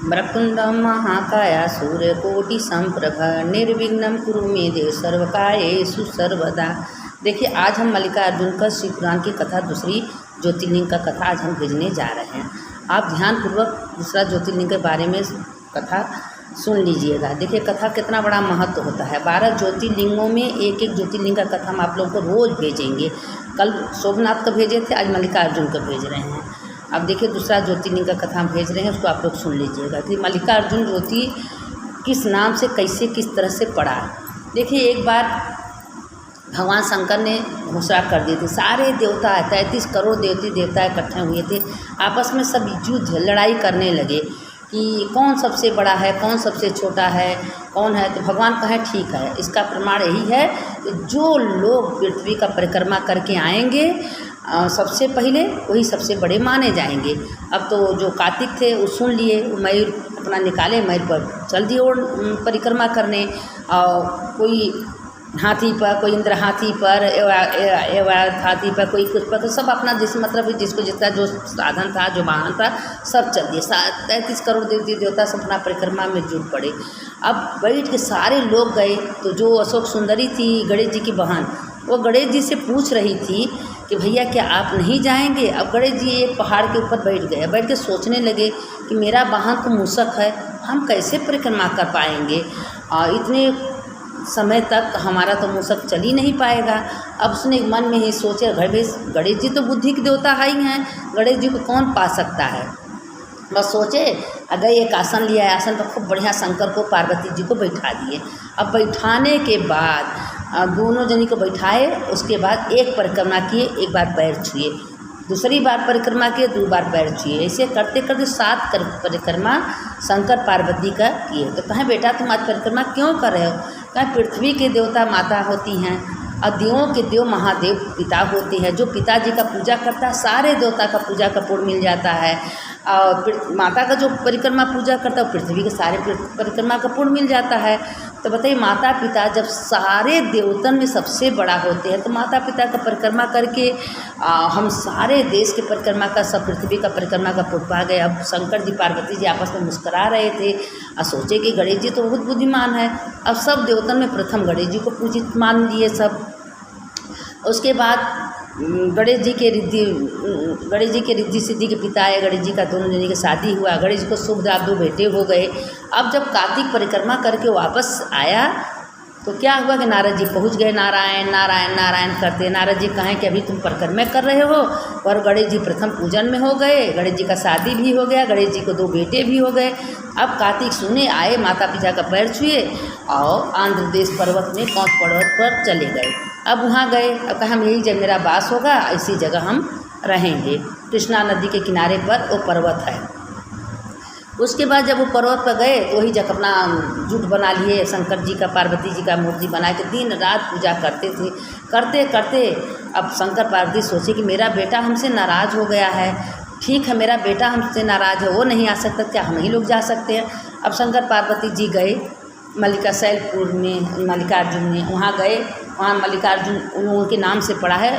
वक्रतुंडं महाकाय सूर्यकोटि संप्रभ निर्विघ्नं कुरु मे देव सर्वकार्येषु सर्वदा। देखिए, आज हम मल्लिकार्जुन का शिव पुराण की कथा, दूसरी ज्योतिर्लिंग का कथा आज हम भेजने जा रहे हैं। आप ध्यानपूर्वक दूसरा ज्योतिर्लिंग के बारे में कथा सुन लीजिएगा। देखिए, कथा कितना बड़ा महत्व होता है। 12 ज्योतिर्लिंगों में एक एक ज्योतिर्लिंग का कथा हम आप लोगों को रोज़ भेजेंगे। कल सोमनाथ का भेजे थे, आज मल्लिकार्जुन का भेज रहे हैं। अब देखिए, दूसरा ज्योतिर्लिंग का कथा हम भेज रहे हैं, उसको आप लोग सुन लीजिएगा कि मल्लिकार्जुन ज्योति किस नाम से, कैसे, किस तरह से पड़ा। देखिए, एक बार भगवान शंकर ने घोषणा कर दी थी, सारे देवता 33 करोड़ देवता इकट्ठे हुए थे, आपस में सब युद्ध लड़ाई करने लगे कि कौन सबसे बड़ा है, कौन सबसे छोटा है, कौन है। तो भगवान कहे ठीक है, इसका प्रमाण यही है कि जो लोग पृथ्वी का परिक्रमा करके आएंगे सबसे पहले, वही सबसे बड़े माने जाएंगे। अब तो जो कार्तिक थे वो सुन लिए, मयूर अपना निकाले, मयूर पर चल दिए और परिक्रमा करने। और कोई हाथी पर, कोई इंद्र हाथी पर, हाथी पर, कोई कुछ पर, तो सब अपना जिस मतलब जिसको जितना जो साधन था, जो वाहन था, सब चल दिए। 33 करोड़ देवी देवता सब अपना परिक्रमा में जुट पड़े। अब बैठ के सारे लोग गए, तो जो अशोक सुंदरी थी, गणेश जी की बहन, वो गणेश जी से पूछ रही थी कि भैया क्या आप नहीं जाएंगे। अब गणेश जी एक पहाड़ के ऊपर बैठ गए, बैठ के सोचने लगे कि मेरा वाहन तो मूषक है, हम कैसे परिक्रमा कर पाएंगे, इतने समय तक हमारा तो मूषक चल ही नहीं पाएगा। अब उसने मन में ही सोचे, गणेश जी तो बुद्धि के देवता है ही हैं, गणेश जी को कौन पा सकता है। बस सोचे, अगर एक आसन लिया, आसन पर खूब बढ़िया शंकर को, पार्वती जी को बैठा दिए। अब बैठाने के बाद दोनों जनी को बैठाए, उसके बाद एक परिक्रमा किए, एक बार पैर छुए, दूसरी बार परिक्रमा किए, 2 बार पैर छुए। ऐसे करते करते 7 परिक्रमा शंकर पार्वती का किए। तो कहें बेटा तुम आज परिक्रमा क्यों कर रहे हो। कहें पृथ्वी के देवता माता होती हैं और देवों के देव महादेव पिता होते हैं। जो पिताजी का पूजा करता है, सारे देवता का पूजा का पुण्य मिल जाता है। और माता का जो परिक्रमा पूजा करता है, पृथ्वी के सारे परिक्रमा का पुण्य मिल जाता है। तो बताइए, माता पिता जब सारे देवतन में सबसे बड़ा होते हैं, तो माता पिता का परिक्रमा करके हम सारे देश के परिक्रमा का, सब पृथ्वी का परिक्रमा का पुण्य पा गए। अब शंकर जी पार्वती जी आपस में मुस्करा रहे थे और सोचे कि गणेश जी तो बहुत बुद्धिमान है। अब सब देवतन में प्रथम गणेश जी को पूजित मान लिए सब। उसके बाद गणेश जी के रिद्धि सिद्धि के पिता है, गणेश जी का दोनों जनी की शादी हुआ, गणेश जी को शुभ लाभ 2 बेटे हो गए। अब जब कार्तिक परिक्रमा करके वापस आया, तो क्या हुआ कि नारद जी पहुंच गए। नारायण नारायण नारायण करते नारद जी कहें कि अभी तुम परिक्रमा कर रहे हो, और गणेश जी प्रथम पूजन में हो गए, गणेश जी का शादी भी हो गया, गणेश जी को 2 बेटे भी हो गए। अब कार्तिक सुने आए, माता पिता का पैर छुए और आंध्र देश पर्वत में 5 पर्वत पर चले गए। अब वहाँ गए, अब कहा हम यही जब मेरा वास होगा, इसी जगह हम रहेंगे। कृष्णा नदी के किनारे पर वो पर्वत है। उसके बाद जब वो पर्वत पर गए, तो वही जगह अपना जुट बना लिए, शंकर जी का, पार्वती जी का मूर्ति बना के दिन रात पूजा करते थे। करते करते अब शंकर पार्वती सोचे कि मेरा बेटा हमसे नाराज़ हो गया है। ठीक है, मेरा बेटा हमसे नाराज़ है, वो नहीं आ सकता, क्या हम ही लोग जा सकते हैं। अब शंकर पार्वती जी गए मल्लिका शैलपुर में, मल्लिकार्जुन में, वहाँ गए। वहाँ मल्लिकार्जुन उनके नाम से पड़ा है,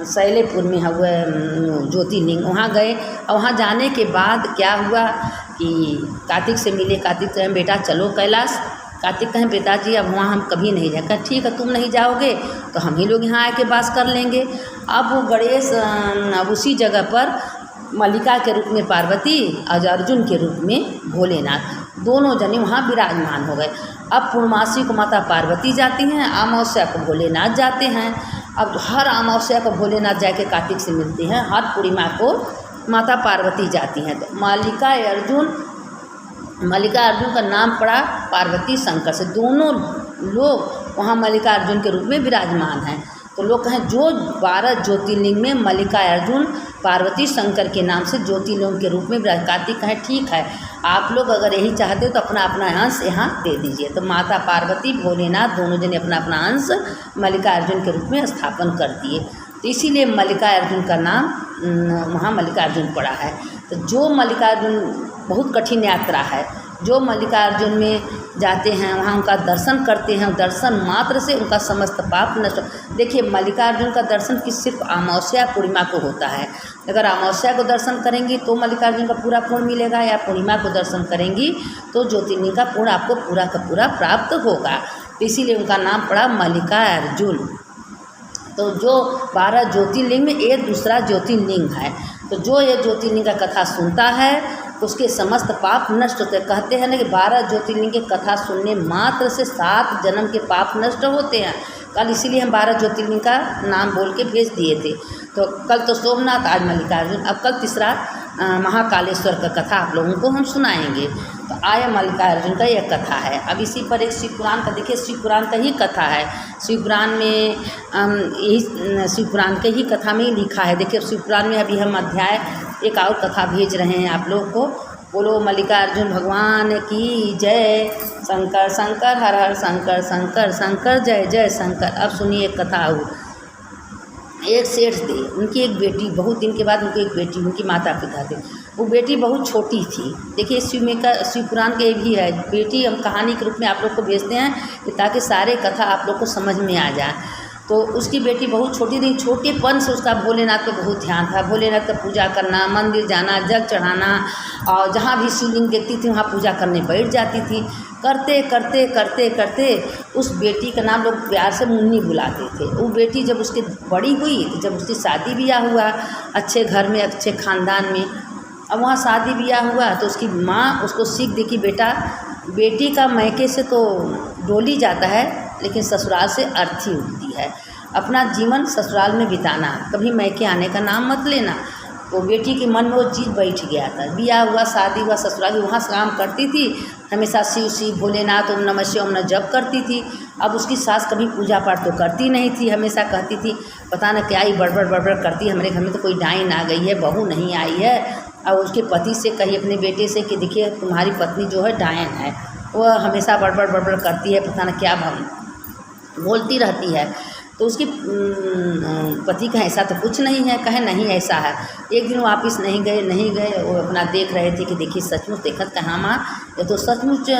शैलपुर में है वह ज्योतिर्लिंग। वहाँ गए और वहाँ जाने के बाद क्या हुआ कि कार्तिक से मिले। कार्तिक कहें बेटा चलो कैलाश। कार्तिक कहें पिताजी अब वहाँ हम कभी नहीं जाए। कहें ठीक है, तुम नहीं जाओगे तो हम ही लोग यहाँ आके वास कर लेंगे। अब वो गणेश उसी जगह पर मल्लिका के रूप में पार्वती और अर्जुन के रूप में भोलेनाथ, दोनों जने वहाँ विराजमान हो गए। अब पूर्णमासी को माता पार्वती जाती हैं, अमावस्या को भोलेनाथ जाते हैं। अब हर अमावस्या को भोलेनाथ जाके कार्तिक से मिलते हैं, हर पूर्णिमा को माता पार्वती जाती हैं। तो मल्लिका अर्जुन का नाम पड़ा पार्वती शंकर से। दोनों लोग वहाँ मल्लिका अर्जुन के रूप में विराजमान हैं। तो लोग कहें जो 12 ज्योतिर्लिंग में मल्लिका अर्जुन पार्वती शंकर के नाम से ज्योतिर्लिंग के रूप में कार्तिक कहें ठीक है, आप लोग अगर यही चाहते हो तो अपना अपना अंश यहाँ दे दीजिए। तो माता पार्वती भोलेनाथ दोनों जने अपना अपना अंश मल्लिका अर्जुन के रूप में स्थापन कर दिए। तो इसीलिए मल्लिका अर्जुन का नाम वहाँ मल्लिका अर्जुन पड़ा है। तो जो मल्लिका अर्जुन बहुत कठिन यात्रा है, जो मल्लिकार्जुन में जाते हैं, वहाँ उनका दर्शन करते हैं, दर्शन मात्र से उनका समस्त पाप नष्ट। देखिए मल्लिकार्जुन का दर्शन कि सिर्फ अमावस्या पूर्णिमा को होता है। अगर अमावस्या को दर्शन करेंगी तो मल्लिकार्जुन का पूरा पुण्य मिलेगा, या पूर्णिमा को दर्शन करेंगी तो ज्योतिर्लिंग का पुण्य आपको पूरा का पूरा प्राप्त होगा। तो इसीलिए उनका नाम पड़ा मल्लिकार्जुन। तो जो 12 ज्योतिर्लिंग में ये दूसरा ज्योतिर्लिंग है। तो जो ये ज्योतिर्लिंग का कथा सुनता है उसके समस्त पाप नष्ट होते हैं। कहते हैं ना कि 12 ज्योतिर्लिंग की कथा सुनने मात्र से 7 जन्म के पाप नष्ट होते हैं। कल इसीलिए हम 12 ज्योतिर्लिंग का नाम बोल के भेज दिए थे। तो कल तो सोमनाथ, आज मल्लिकार्जुन, अब कल तीसरा महाकालेश्वर का कथा आप लोगों को हम सुनाएंगे। तो आया मल्लिकार्जुन का यह कथा है। अब इसी पर एक शिव पुराण का देखिए, शिव पुराण का ही कथा है। शिव पुराण में यही शिव पुराण के ही कथा में ही लिखा है। देखिए शिव पुराण में अभी हम अध्याय एक और कथा भेज रहे हैं आप लोगों को। बोलो मल्लिकार्जुन भगवान की जय। शंकर शंकर हर हर शंकर, शंकर शंकर जय जय शंकर। अब सुनिए कथा हो। एक सेठ थे, उनकी एक बेटी, बहुत दिन के बाद उनकी एक बेटी, उनकी माता पिता थे। वो बेटी बहुत छोटी थी। देखिए शिव पुराण के भी है। बेटी हम कहानी के रूप में आप लोग को भेजते हैं ताकि सारे कथा आप लोग को समझ में आ जाए। तो उसकी बेटी बहुत छोटी थी। छोटेपन से उसका भोलेनाथ पे बहुत ध्यान था। भोलेनाथ का पूजा करना, मंदिर जाना, जल चढ़ाना, और जहाँ भी शिवलिंग देखती थी वहाँ पूजा करने बैठ जाती थी। करते करते करते करते उस बेटी का नाम लोग प्यार से मुन्नी बुलाते थे। वो बेटी जब उसकी बड़ी हुई, जब उसकी शादी ब्याह हुआ अच्छे घर में, अच्छे ख़ानदान में, अब वहाँ शादी ब्याह हुआ तो उसकी माँ उसको सीख दी कि बेटा, बेटी का मैके से तो डोली जाता है लेकिन ससुराल से अर्थी उठती है। अपना जीवन ससुराल में बिताना, कभी मैके आने का नाम मत लेना। तो बेटी के मन में वो चीज़ बैठ गया था। ब्याह हुआ, शादी हुआ, ससुराल वहाँ से काम करती थी, हमेशा शिव शिव भोलेनाथ ओम नमः शिवाय ओम नमः जप करती थी। अब उसकी सास कभी पूजा पाठ तो करती नहीं थी, हमेशा कहती थी पता न क्या ही बड़बड़ बड़बड़ करती है, हमारे घर में तो कोई डाइन आ गई है, बहू नहीं आई है। और उसके पति से कही अपने बेटे से कि देखिए तुम्हारी पत्नी जो है डायन है, वह हमेशा बड़बड़ बड़बड़ करती है, पता न क्या बोलती रहती है। तो उसके पति का ऐसा तो कुछ नहीं है, कहे नहीं ऐसा है। एक दिन वापस नहीं गए, वो अपना देख रहे थे कि देखिए सचमुच देखत कहाँ माँ, ये तो सचमुच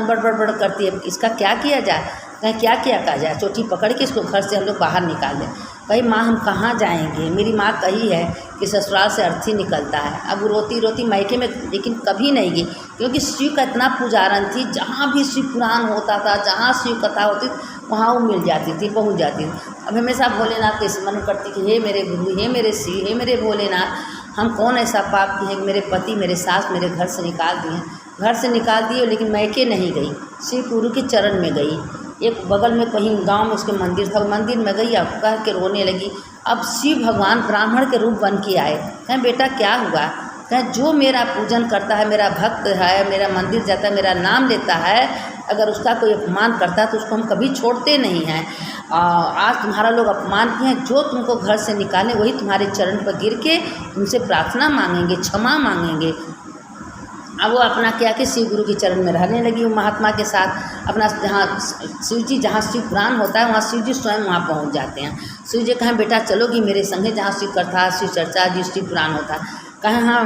बड़बड़ बड़ करती है, इसका क्या किया जाए। कहें क्या कहा जाए, चोटी पकड़ के इसको घर से हम लोग बाहर निकाल दें। कही माँ हम कहाँ जाएंगे, मेरी माँ कही है कि ससुराल से अर्थी निकलता है। अब रोती रोती मायके में, लेकिन कभी नहीं गई, क्योंकि शिव का इतना पुजारन थी। जहाँ भी शिव पुराण होता था, जहाँ शिव कथा होती वहाँ वो मिल जाती थी, पहुँच जाती थी। अब हमेशा भोलेनाथ के स्मरण करती कि हे मेरे गुरु, हे मेरे शिव, हे मेरे भोलेनाथ, हम कौन ऐसा पाप किए, मेरे पति मेरे सास मेरे घर से निकाल दिए, लेकिन मैके नहीं गई, शिव गुरु के चरण में गई। एक बगल में कहीं गांव में उसके मंदिर था, मंदिर में गई, अब कह के रोने लगी। अब शिव भगवान ब्राह्मण के रूप बन के आए। कहें बेटा क्या हुआ। कहें जो मेरा पूजन करता है, मेरा भक्त है, मेरा मंदिर जाता है, मेरा नाम लेता है, अगर उसका कोई अपमान करता है तो उसको हम कभी छोड़ते नहीं हैं। आज तुम्हारा लोग अपमान किए हैं, जो तुमको घर से निकाले वही तुम्हारे चरण पर गिर के तुमसे प्रार्थना मांगेंगे, क्षमा मांगेंगे। अब वो अपना क्या कि शिव गुरु के चरण में रहने लगी। वो महात्मा के साथ अपना, जहाँ शिव जी, जहाँ शिव पुराण होता है वहाँ शिव जी स्वयं वहाँ पहुँच जाते हैं। शिव जी कहें बेटा चलोगी मेरे संगे, जहाँ शिव कथा, शिव चर्चा, जी शिव पुराण होता है। कहें हाँ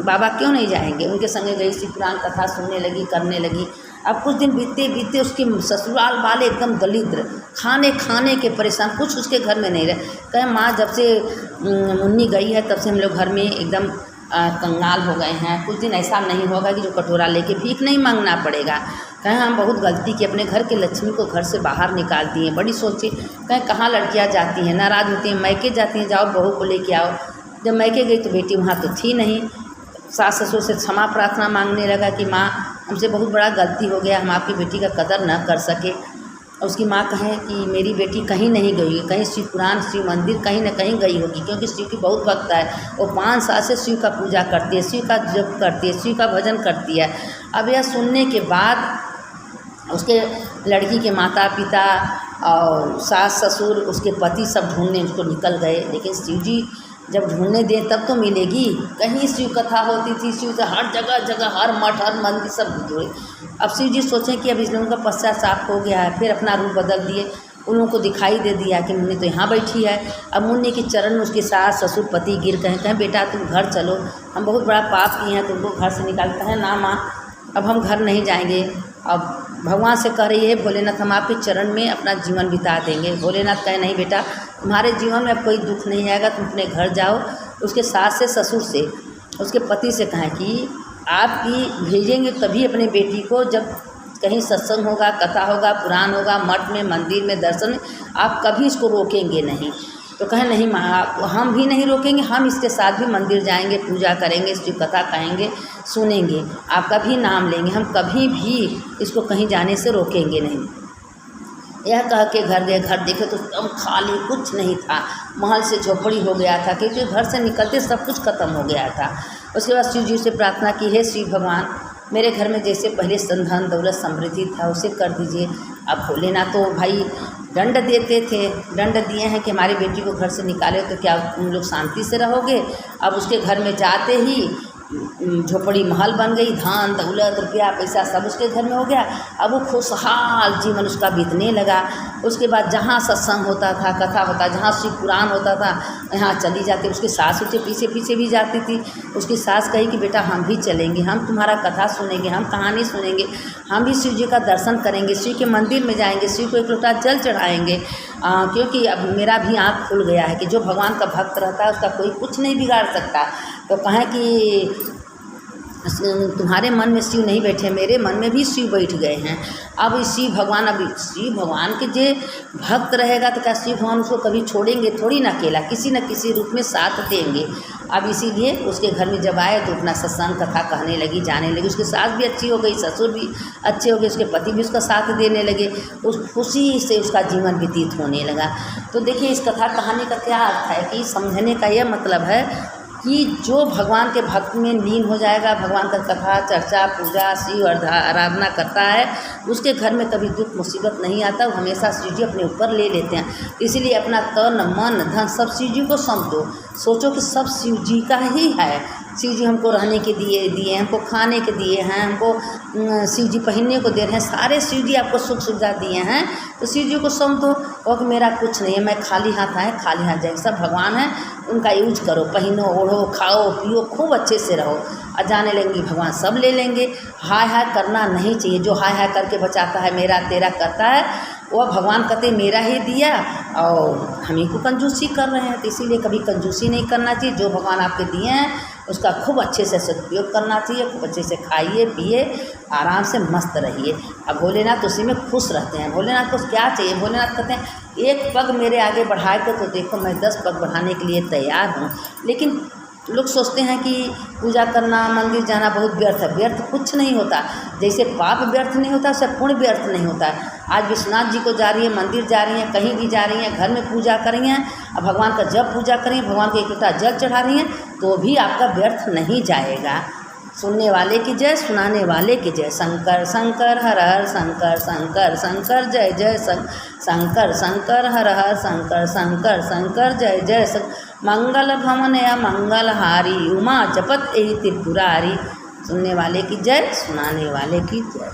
बाबा क्यों नहीं जाएंगे। उनके संगे गई, शिव पुराण कथा सुनने लगी, करने लगी। अब कुछ दिन बीतते उसके ससुराल वाले एकदम दरिद्र, खाने के परेशान, कुछ उसके घर में नहीं रहे। कहें माँ जब से मुन्नी गई है तब से हम लोग घर में एकदम कंगाल हो गए हैं। कुछ दिन ऐसा नहीं होगा कि जो कटोरा लेके भीख नहीं मांगना पड़ेगा। कहें हम बहुत गलती की, अपने घर के लक्ष्मी को घर से बाहर निकाल दिए, बड़ी सोची। कहें कहाँ लड़कियाँ जाती हैं, नाराज़ होती हैं, मैके जाती हैं, जाओ बहू को लेके आओ। जब मैके गई तो बेटी वहाँ तो थी नहीं। सास ससुर से क्षमा प्रार्थना मांगने लगा कि माँ हमसे बहुत बड़ा गलती हो गया, हम आपकी बेटी का कदर न कर सके। और उसकी माँ कहें कि मेरी बेटी कहीं नहीं गई है, कहीं शिव पुराण, शिव मंदिर कहीं न कहीं गई होगी, क्योंकि शिव की बहुत भक्त है। वो 5 साल से शिव का पूजा करती है, शिव का जप करती है, शिव का भजन करती है। अब यह सुनने के बाद उसके लड़की के माता पिता और सास ससुर, उसके पति सब ढूंढने उसको निकल गए। लेकिन शिव जी जब ढूंढने दें तब तो मिलेगी। कहीं शिव कथा होती थी, शिव से हर जगह, हर मठ, हर मंदिर सब जुड़े। अब शिव जी सोचें कि अब इस लोगों का पश्चाताप हो गया है, फिर अपना रूप बदल दिए। उन लोगों को दिखाई दे दिया कि मुन्नी तो यहाँ बैठी है। अब मुन्नी के चरण में उसके सास ससुर पति गिर कहें बेटा तुम घर चलो, हम बहुत बड़ा पाप किए हैं, तुमको घर से निकालता है ना माँ, अब हम घर नहीं जाएंगे। अब भगवान से कह रही है भोलेनाथ हम आपके चरण में अपना जीवन बिता देंगे। भोलेनाथ कहे नहीं बेटा, तुम्हारे जीवन में अब कोई दुख नहीं आएगा, तुम अपने घर जाओ। उसके सास से, ससुर से, उसके पति से कहें कि आपकी भेजेंगे तभी अपने बेटी को, जब कहीं सत्संग होगा, कथा होगा, पुराण होगा, मठ में, मंदिर में, दर्शन, आप कभी इसको रोकेंगे नहीं। तो कहें नहीं माँ, हम भी नहीं रोकेंगे, हम इसके साथ भी मंदिर जाएंगे, पूजा करेंगे, इसकी कथा कहेंगे, सुनेंगे, आपका भी नाम लेंगे, हम कभी भी इसको कहीं जाने से रोकेंगे नहीं। यह कह के घर गए। घर देखे तो एकदम खाली, कुछ नहीं था, महल से झोपड़ी हो गया था, क्योंकि घर से निकलते सब कुछ खत्म हो गया था। उसके बाद शिव जी से प्रार्थना की, है शिव भगवान, मेरे घर में जैसे पहले धन दौलत समृद्धि था उसे कर दीजिए। अब भोलेनाथ तो भाई दंड देते थे, दंड दिए हैं कि हमारी बेटी को घर से निकाले तो क्या तुम लोग शांति से रहोगे। अब उसके घर में जाते ही झोपड़ी महल बन गई, धन दौलत रुपया पैसा सब उसके घर में हो गया। अब वो खुशहाल जीवन उसका बीतने लगा। उसके बाद जहाँ सत्संग होता था, कथा होता, जहाँ शिव पुराण होता था, यहाँ चली जाती। उसकी सास उसके पीछे पीछे भी जाती थी। उसकी सास कही कि बेटा हम भी चलेंगे, हम तुम्हारा कथा सुनेंगे, हम कहानी सुनेंगे, हम भी शिव जी का दर्शन करेंगे, शिव के मंदिर में जाएंगे, शिव को एक लोटा जल चढ़ाएंगे, क्योंकि अब मेरा भी आँख खुल गया है कि जो भगवान का भक्त रहता है उसका कोई कुछ नहीं बिगाड़ सकता। तो कहें कि तुम्हारे मन में शिव नहीं बैठे, मेरे मन में भी शिव बैठ गए हैं। अब शिव भगवान, अब शिव भगवान के जो भक्त रहेगा तो क्या शिव भगवान उसको कभी छोड़ेंगे थोड़ी ना, अकेला किसी न किसी रूप में साथ देंगे। अब इसीलिए उसके घर में जब आए तो अपना सत्संग कथा कहने लगी, जाने लगी। उसकी सास भी अच्छी हो गई, ससुर भी अच्छे हो गए, उसके पति भी उसका साथ देने लगे। उस खुशी से उसका जीवन व्यतीत होने लगा। तो देखिए इस कथा कहानी का क्या अर्थ है कि समझने का यह मतलब है कि जो भगवान के भक्त में लीन हो जाएगा, भगवान का कथा चर्चा पूजा शिव आराधना करता है, उसके घर में कभी दुख मुसीबत नहीं आता। वो हमेशा शिव जी अपने ऊपर ले लेते हैं। इसीलिए अपना तन मन धन सब शिव जी को सौंप दो। सोचो कि सब शिव जी का ही है। शिव जी हमको रहने के दिए, हमको खाने के दिए हैं, हमको शिव जी पहनने को दे रहे हैं, सारे शिव जी आपको सुख सुविधा दिए हैं। तो शिव जी को सौंप दो और कि मेरा कुछ नहीं है, मैं खाली हाथ आए खाली हाथ जाए, सब भगवान है, उनका यूज करो, पहनो ओढ़ो खाओ पियो खूब अच्छे से रहो। और जाने लेंगे भगवान सब ले लेंगे। हाय हाय करना नहीं चाहिए। जो हाय हाय करके बचाता है, मेरा तेरा करता है, वह भगवान कहते मेरा ही दिया और हम ही को कंजूसी कर रहे हैं। तो इसीलिए कभी कंजूसी नहीं करना चाहिए। जो भगवान आपके दिए हैं उसका खूब अच्छे से सदुपयोग करना चाहिए। खूब अच्छे से खाइए पिए, आराम से मस्त रहिए। अब भोलेनाथ उसी में खुश रहते हैं। भोलेनाथ को क्या चाहिए? भोलेनाथ कहते हैं एक पग मेरे आगे बढ़ाए के तो देखो मैं 10 पग बढ़ाने के लिए तैयार हूँ। लेकिन लोग सोचते हैं कि पूजा करना मंदिर जाना बहुत व्यर्थ है। व्यर्थ कुछ नहीं होता। जैसे पाप व्यर्थ नहीं होता वैसे पुण्य व्यर्थ नहीं होता है। आज विश्वनाथ जी को जा रही है, मंदिर जा रही हैं, कहीं भी जा रही हैं, घर में पूजा कर रही हैं, अब भगवान का जब पूजा करें, भगवान को एक लोटा जल चढ़ा रही हैं, तो भी आपका व्यर्थ नहीं जाएगा। सुनने वाले की जय, सुनाने वाले की जय। शंकर शंकर हर हर शंकर, शंकर शंकर जय जय शंकर, शंकर हर हर शंकर, शंकर शंकर जय जय शंकर। मंगल भवन या मंगलहारी, उमा जपत यही त्रिपुरारी। सुनने वाले की जय, सुनाने वाले की जय।